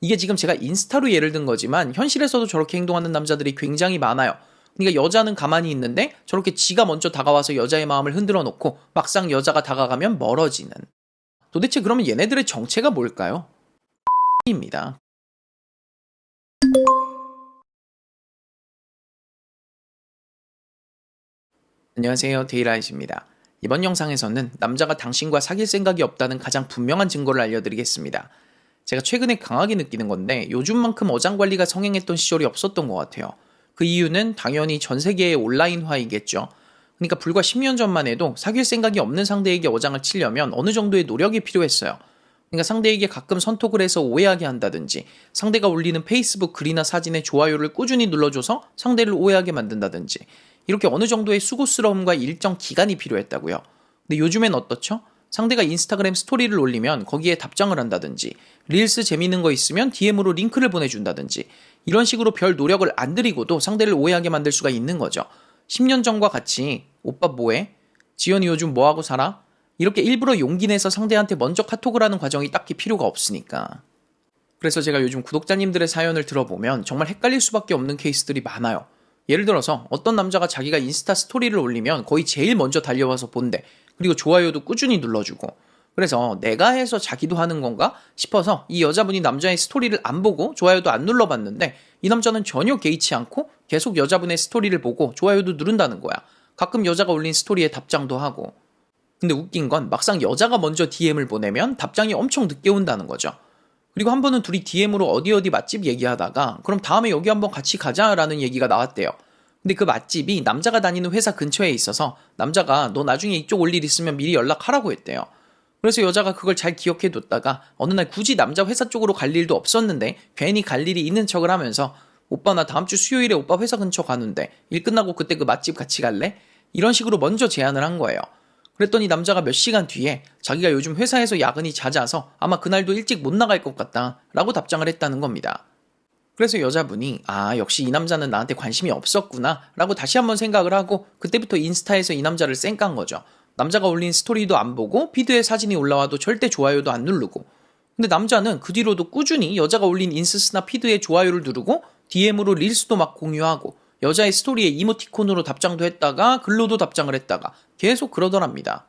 이게 지금 제가 인스타로 예를 든 거지만 현실에서도 저렇게 행동하는 남자들이 굉장히 많아요. 그러니까 여자는 가만히 있는데 저렇게 지가 먼저 다가와서 여자의 마음을 흔들어 놓고 막상 여자가 다가가면 멀어지는. 도대체 그러면 얘네들의 정체가 뭘까요? 입니다. 안녕하세요. 데이라이트입니다. 이번 영상에서는 남자가 당신과 사귈 생각이 없다는 가장 분명한 증거를 알려드리겠습니다. 제가 최근에 강하게 느끼는 건데 요즘만큼 어장관리가 성행했던 시절이 없었던 것 같아요. 그 이유는 당연히 전 세계의 온라인화이겠죠. 그러니까 불과 10년 전만 해도 사귈 생각이 없는 상대에게 어장을 치려면 어느 정도의 노력이 필요했어요. 그러니까 상대에게 가끔 선톡을 해서 오해하게 한다든지, 상대가 올리는 페이스북 글이나 사진에 좋아요를 꾸준히 눌러줘서 상대를 오해하게 만든다든지, 이렇게 어느 정도의 수고스러움과 일정 기간이 필요했다고요. 근데 요즘엔 어떻죠? 상대가 인스타그램 스토리를 올리면 거기에 답장을 한다든지, 릴스 재밌는 거 있으면 DM으로 링크를 보내준다든지, 이런 식으로 별 노력을 안 들이고도 상대를 오해하게 만들 수가 있는 거죠. 10년 전과 같이 오빠 뭐해? 지연이 요즘 뭐하고 살아? 이렇게 일부러 용기 내서 상대한테 먼저 카톡을 하는 과정이 딱히 필요가 없으니까. 그래서 제가 요즘 구독자님들의 사연을 들어보면 정말 헷갈릴 수밖에 없는 케이스들이 많아요. 예를 들어서 어떤 남자가 자기가 인스타 스토리를 올리면 거의 제일 먼저 달려와서 본대. 그리고 좋아요도 꾸준히 눌러주고. 그래서 내가 해서 자기도 하는 건가 싶어서 이 여자분이 남자의 스토리를 안 보고 좋아요도 안 눌러봤는데 이 남자는 전혀 개의치 않고 계속 여자분의 스토리를 보고 좋아요도 누른다는 거야. 가끔 여자가 올린 스토리에 답장도 하고. 근데 웃긴 건 막상 여자가 먼저 DM을 보내면 답장이 엄청 늦게 온다는 거죠. 그리고 한 번은 둘이 DM으로 어디 어디 맛집 얘기하다가 그럼 다음에 여기 한번 같이 가자라는 얘기가 나왔대요. 근데 그 맛집이 남자가 다니는 회사 근처에 있어서 남자가 너 나중에 이쪽 올 일 있으면 미리 연락하라고 했대요. 그래서 여자가 그걸 잘 기억해 뒀다가 어느 날 굳이 남자 회사 쪽으로 갈 일도 없었는데 괜히 갈 일이 있는 척을 하면서 오빠 나 다음 주 수요일에 오빠 회사 근처 가는데 일 끝나고 그때 그 맛집 같이 갈래? 이런 식으로 먼저 제안을 한 거예요. 그랬더니 남자가 몇 시간 뒤에 자기가 요즘 회사에서 야근이 잦아서 아마 그날도 일찍 못 나갈 것 같다 라고 답장을 했다는 겁니다. 그래서 여자분이 역시 이 남자는 나한테 관심이 없었구나 라고 다시 한번 생각을 하고 그때부터 인스타에서 이 남자를 쌩깐 거죠. 남자가 올린 스토리도 안 보고 피드에 사진이 올라와도 절대 좋아요도 안 누르고. 근데 남자는 그 뒤로도 꾸준히 여자가 올린 인스타나 피드에 좋아요를 누르고 DM으로 릴스도 막 공유하고 여자의 스토리에 이모티콘으로 답장도 했다가 글로도 답장을 했다가 계속 그러더랍니다.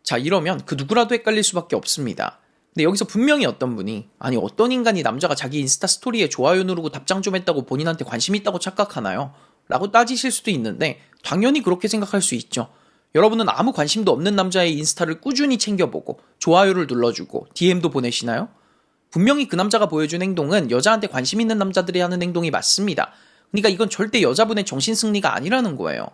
자, 이러면 그 누구라도 헷갈릴 수밖에 없습니다. 근데 여기서 분명히 어떤 분이 어떤 인간이 남자가 자기 인스타 스토리에 좋아요 누르고 답장 좀 했다고 본인한테 관심 있다고 착각하나요? 라고 따지실 수도 있는데 당연히 그렇게 생각할 수 있죠. 여러분은 아무 관심도 없는 남자의 인스타를 꾸준히 챙겨보고 좋아요를 눌러주고 DM도 보내시나요? 분명히 그 남자가 보여준 행동은 여자한테 관심 있는 남자들이 하는 행동이 맞습니다. 그러니까 이건 절대 여자분의 정신승리가 아니라는 거예요.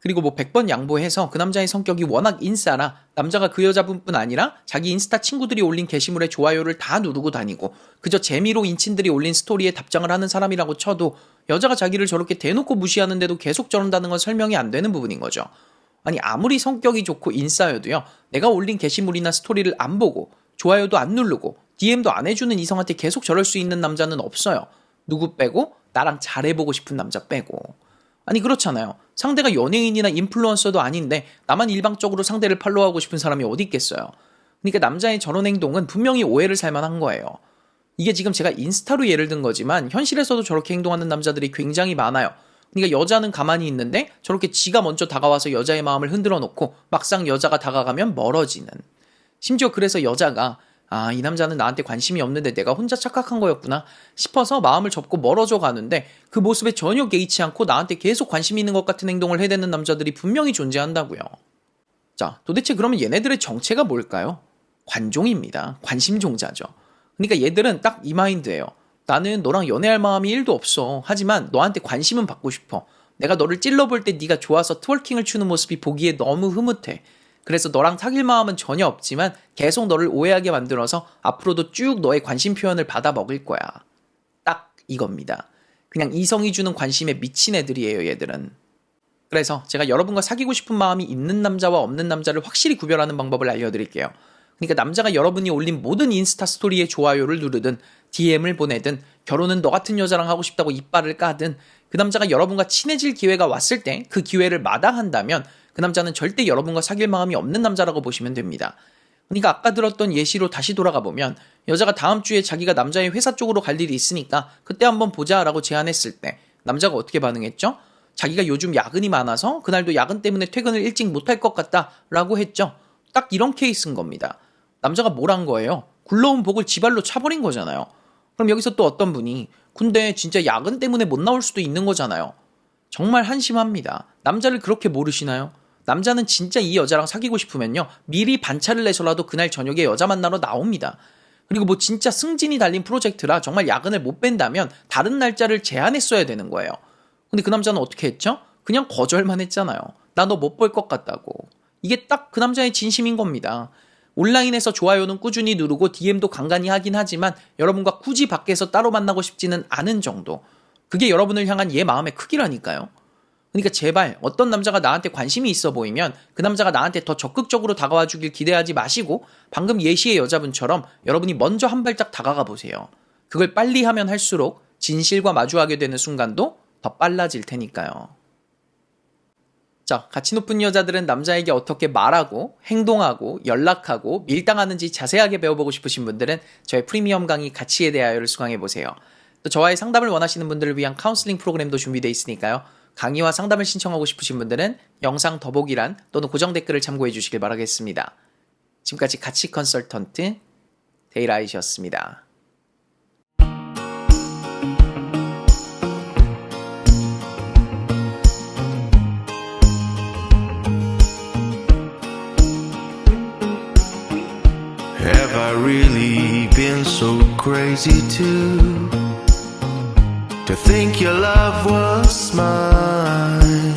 그리고 뭐 100번 양보해서 그 남자의 성격이 워낙 인싸라 남자가 그 여자분뿐 아니라 자기 인스타 친구들이 올린 게시물에 좋아요를 다 누르고 다니고 그저 재미로 인친들이 올린 스토리에 답장을 하는 사람이라고 쳐도 여자가 자기를 저렇게 대놓고 무시하는데도 계속 저런다는 건 설명이 안 되는 부분인 거죠. 아무리 성격이 좋고 인싸여도요, 내가 올린 게시물이나 스토리를 안 보고 좋아요도 안 누르고 DM도 안 해주는 이성한테 계속 저럴 수 있는 남자는 없어요. 누구 빼고? 나랑 잘해보고 싶은 남자 빼고. 그렇잖아요. 상대가 연예인이나 인플루언서도 아닌데 나만 일방적으로 상대를 팔로우하고 싶은 사람이 어디 있겠어요. 그러니까 남자의 저런 행동은 분명히 오해를 살만한 거예요. 이게 지금 제가 인스타로 예를 든 거지만 현실에서도 저렇게 행동하는 남자들이 굉장히 많아요. 그러니까 여자는 가만히 있는데 저렇게 지가 먼저 다가와서 여자의 마음을 흔들어 놓고 막상 여자가 다가가면 멀어지는. 심지어 그래서 여자가 이 남자는 나한테 관심이 없는데 내가 혼자 착각한 거였구나 싶어서 마음을 접고 멀어져 가는데 그 모습에 전혀 개의치 않고 나한테 계속 관심이 있는 것 같은 행동을 해대는 남자들이 분명히 존재한다고요. 자, 도대체 그러면 얘네들의 정체가 뭘까요? 관종입니다. 관심종자죠. 그러니까 얘들은 딱 이 마인드예요. 나는 너랑 연애할 마음이 1도 없어. 하지만 너한테 관심은 받고 싶어. 내가 너를 찔러볼 때 네가 좋아서 트월킹을 추는 모습이 보기에 너무 흐뭇해. 그래서 너랑 사귈 마음은 전혀 없지만 계속 너를 오해하게 만들어서 앞으로도 쭉 너의 관심 표현을 받아 먹을 거야. 딱 이겁니다. 그냥 이성이 주는 관심에 미친 애들이에요, 얘들은. 그래서 제가 여러분과 사귀고 싶은 마음이 있는 남자와 없는 남자를 확실히 구별하는 방법을 알려드릴게요. 그러니까 남자가 여러분이 올린 모든 인스타 스토리에 좋아요를 누르든 DM을 보내든 결혼은 너 같은 여자랑 하고 싶다고 이빨을 까든 그 남자가 여러분과 친해질 기회가 왔을 때 그 기회를 마다한다면 그 남자는 절대 여러분과 사귈 마음이 없는 남자라고 보시면 됩니다. 그러니까 아까 들었던 예시로 다시 돌아가 보면 여자가 다음 주에 자기가 남자의 회사 쪽으로 갈 일이 있으니까 그때 한번 보자라고 제안했을 때 남자가 어떻게 반응했죠? 자기가 요즘 야근이 많아서 그날도 야근 때문에 퇴근을 일찍 못할 것 같다라고 했죠. 딱 이런 케이스인 겁니다. 남자가 뭘 한 거예요? 굴러온 복을 지발로 차버린 거잖아요. 그럼 여기서 또 어떤 분이 근데 진짜 야근 때문에 못 나올 수도 있는 거잖아요. 정말 한심합니다. 남자를 그렇게 모르시나요? 남자는 진짜 이 여자랑 사귀고 싶으면요, 미리 반차를 내서라도 그날 저녁에 여자 만나러 나옵니다. 그리고 뭐 진짜 승진이 달린 프로젝트라 정말 야근을 못 뺀다면 다른 날짜를 제한했어야 되는 거예요. 근데 그 남자는 어떻게 했죠? 그냥 거절만 했잖아요. 나 너 못 볼 것 같다고. 이게 딱 그 남자의 진심인 겁니다. 온라인에서 좋아요는 꾸준히 누르고 DM도 간간히 하긴 하지만 여러분과 굳이 밖에서 따로 만나고 싶지는 않은 정도. 그게 여러분을 향한 얘 마음의 크기라니까요. 그러니까 제발 어떤 남자가 나한테 관심이 있어 보이면 그 남자가 나한테 더 적극적으로 다가와 주길 기대하지 마시고 방금 예시의 여자분처럼 여러분이 먼저 한 발짝 다가가 보세요. 그걸 빨리 하면 할수록 진실과 마주하게 되는 순간도 더 빨라질 테니까요. 자, 가치 높은 여자들은 남자에게 어떻게 말하고 행동하고 연락하고 밀당하는지 자세하게 배워보고 싶으신 분들은 저의 프리미엄 강의 가치에 대하여를 수강해보세요. 또 저와의 상담을 원하시는 분들을 위한 카운슬링 프로그램도 준비되어 있으니까요. 강의와 상담을 신청하고 싶으신 분들은 영상 더보기란 또는 고정 댓글을 참고해 주시길 바라겠습니다. 지금까지 가치 컨설턴트 데이라이시였습니다. Have I really been so crazy to think your love was mine?